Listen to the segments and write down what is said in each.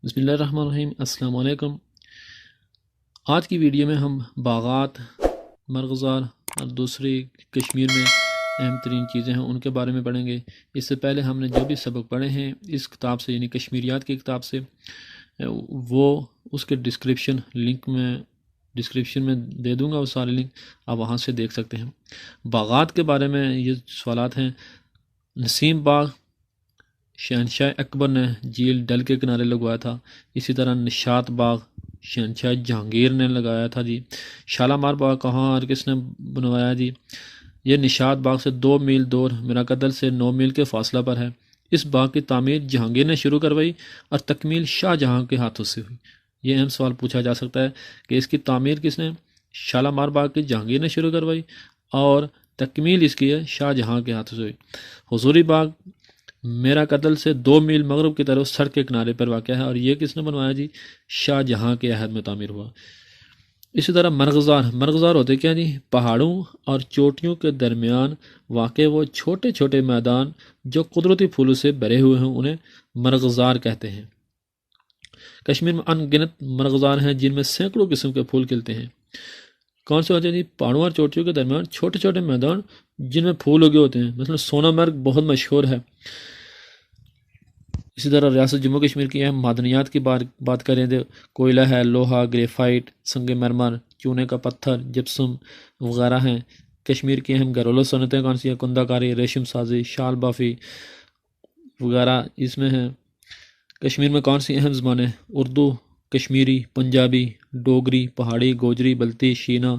بسم اللہ الرحمن الرحیم۔ السلام علیکم۔ آج کی ویڈیو میں ہم باغات، مرغزار اور دوسری کشمیر میں اہم ترین چیزیں ہیں ان کے بارے میں پڑھیں گے۔ اس سے پہلے ہم نے جو بھی سبق پڑھے ہیں اس کتاب سے، یعنی کشمیریات کی کتاب سے، وہ اس کے ڈسکرپشن میں دے دوں گا، وہ سارے لنک آپ وہاں سے دیکھ سکتے ہیں۔ باغات کے بارے میں یہ سوالات ہیں: نسیم باغ شہنشاہ اکبر نے جھیل ڈل کے کنارے لگوایا تھا۔ اسی طرح نشاط باغ شہنشاہ جہانگیر نے لگایا تھا جی۔ شالامار باغ کہاں اور کس نے بنوایا جی؟ یہ نشاط باغ سے 2 میل دور میرکدل سے 9 میل کے فاصلہ پر ہے۔ اس باغ کی تعمیر جہانگیر نے شروع کروائی اور تکمیل شاہ جہاں کے ہاتھوں سے ہوئی۔ یہ اہم سوال پوچھا جا سکتا ہے کہ اس کی تعمیر کس نے؟ شالامار باغ کی جہانگیر نے شروع کروائی اور تکمیل اس کی ہے شاہ جہاں کے ہاتھوں سے ہوئی۔ حضوری باغ میرکدل سے 2 میل مغرب کی طرف سڑک کے کنارے پر واقع ہے اور یہ کس نے بنوایا جی؟ شاہ جہاں کے عہد میں تعمیر ہوا۔ اسی طرح مرغزار ہوتے کیا جی؟ پہاڑوں اور چوٹیوں کے درمیان واقع وہ چھوٹے چھوٹے میدان جو قدرتی پھولوں سے بھرے ہوئے ہیں، انہیں مرغزار کہتے ہیں۔ کشمیر میں ان گنت مرغزار ہیں جن میں سینکڑوں قسم کے پھول کھلتے ہیں۔ کون سے ہوتے ہیں جی؟ پہاڑوں اور چوٹیوں کے درمیان چھوٹے چھوٹے میدان جن میں پھول اگے ہوتے ہیں، مثلا سونا مرگ بہت مشہور ہے۔ اسی طرح ریاست جموں کشمیر کی اہم معدنیات کی بات کریں تو کوئلہ ہے، لوہا، گریفائٹ، سنگ مرمر، چونے کا پتھر، جپسم وغیرہ ہیں۔ کشمیر کی اہم گھریلو صنعتیں کون سی ہیں؟ کندہ کاری، ریشم سازی، شال بافی وغیرہ اس میں ہیں۔ کشمیر میں کون سی اہم زبانیں؟ اردو، کشمیری، پنجابی، ڈوگری، پہاڑی، گوجری، بلتی، شینا۔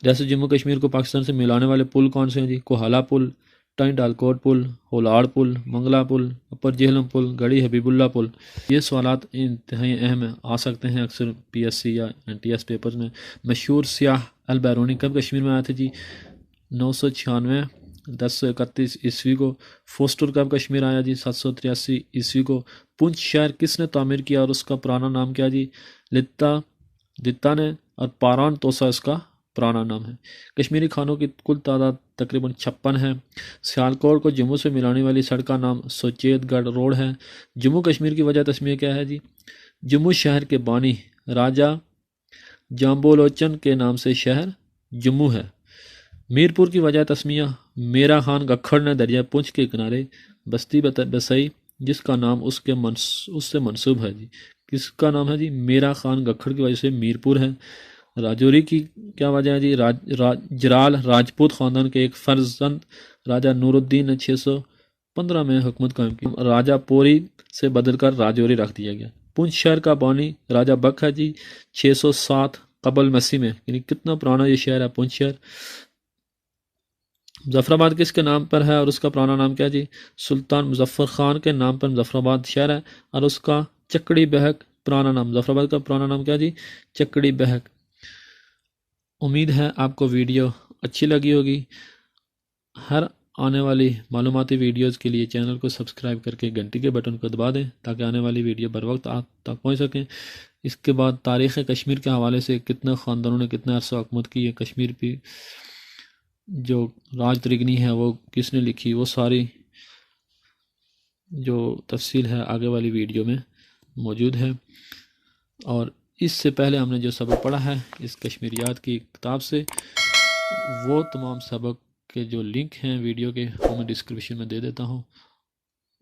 ریاست جموں کشمیر کو پاکستان سے ملانے والے پل کون سے ہیں جی؟ کوہالہ پل، ٹائن ڈالکوٹ پل، ہولاڑ پل، منگلا پل، اپر جہلم پل، گڑھی حبیب اللہ پل۔ یہ سوالات انتہائی اہم آ سکتے ہیں اکثر PSC یا NTS پیپرز میں۔ مشہور سیاح البیرونی کب کشمیر میں آئے تھے جی؟ 996 1031 عیسوی کو۔ فوسٹر کب کشمیر آیا جی؟ 783 عیسوی کو۔ پونچھ شہر کس نے تعمیر کیا اور اس کا پرانا نام کیا جی؟ دتا نے، اور پاران توسا اس کا پرانا نام ہے۔ کشمیری کھانوں کی کل تعداد تقریباً 56 ہے۔ سیالکوٹ کو جموں سے ملانے والی سڑک کا نام سوچیت گڑھ روڈ ہے۔ جموں کشمیر کی وجہ تسمیہ کیا ہے جی؟ جموں شہر کے بانی راجہ جامبولوچن کے نام سے شہر جموں ہے۔ میرپور کی وجہ تسمیہ میرا خان گکھڑ نے دریا پنچ کے کنارے بستی بسائی جس کا نام اس سے منسوب ہے جی۔ کس کا نام ہے جی؟ میرا خان گکھڑ کی وجہ سے میرپور ہے۔ راجوری کی کیا وجہ ہے جی؟ جرال راجپوت خاندان کے ایک فرزند راجہ نور الدین نے 615 میں حکومت قائم کی۔ راجہ پوری سے بدل کر راجوری رکھ دیا گیا۔ پونچھ شہر کا بانی راجہ بک ہے جی 607 قبل مسیح میں، یعنی کتنا پرانا یہ شہر ہے پونچھ شہر۔ مظفر آباد کس کے نام پر ہے اور اس کا پرانا نام کیا جی؟ سلطان مظفر خان کے نام پر مظفر آباد شہر ہے اور اس کا چکڑی بہک پرانا نام۔ مظفر آباد کا پرانا نام کیا جی؟ چکڑی بہک۔ امید ہے آپ کو ویڈیو اچھی لگی ہوگی۔ ہر آنے والی معلوماتی ویڈیوز کے لیے چینل کو سبسکرائب کر کے گھنٹی کے بٹن کو دبا دیں تاکہ آنے والی ویڈیو بر وقت آپ تک پہنچ سکیں۔ اس کے بعد تاریخ کشمیر کے حوالے سے کتنے خاندانوں نے کتنے عرصہ حکومت کی ہے، کشمیر پہ جو راج ترگنی ہے وہ کس نے لکھی، وہ ساری جو تفصیل ہے آگے والی ویڈیو میں موجود ہے۔ اور اس سے پہلے ہم نے جو سبق پڑھا ہے اس کشمیریات کی کتاب سے، وہ تمام سبق کے جو لنک ہیں ویڈیو کے وہ میں ڈسکرپشن میں دے دیتا ہوں،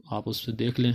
آپ اس سے دیکھ لیں۔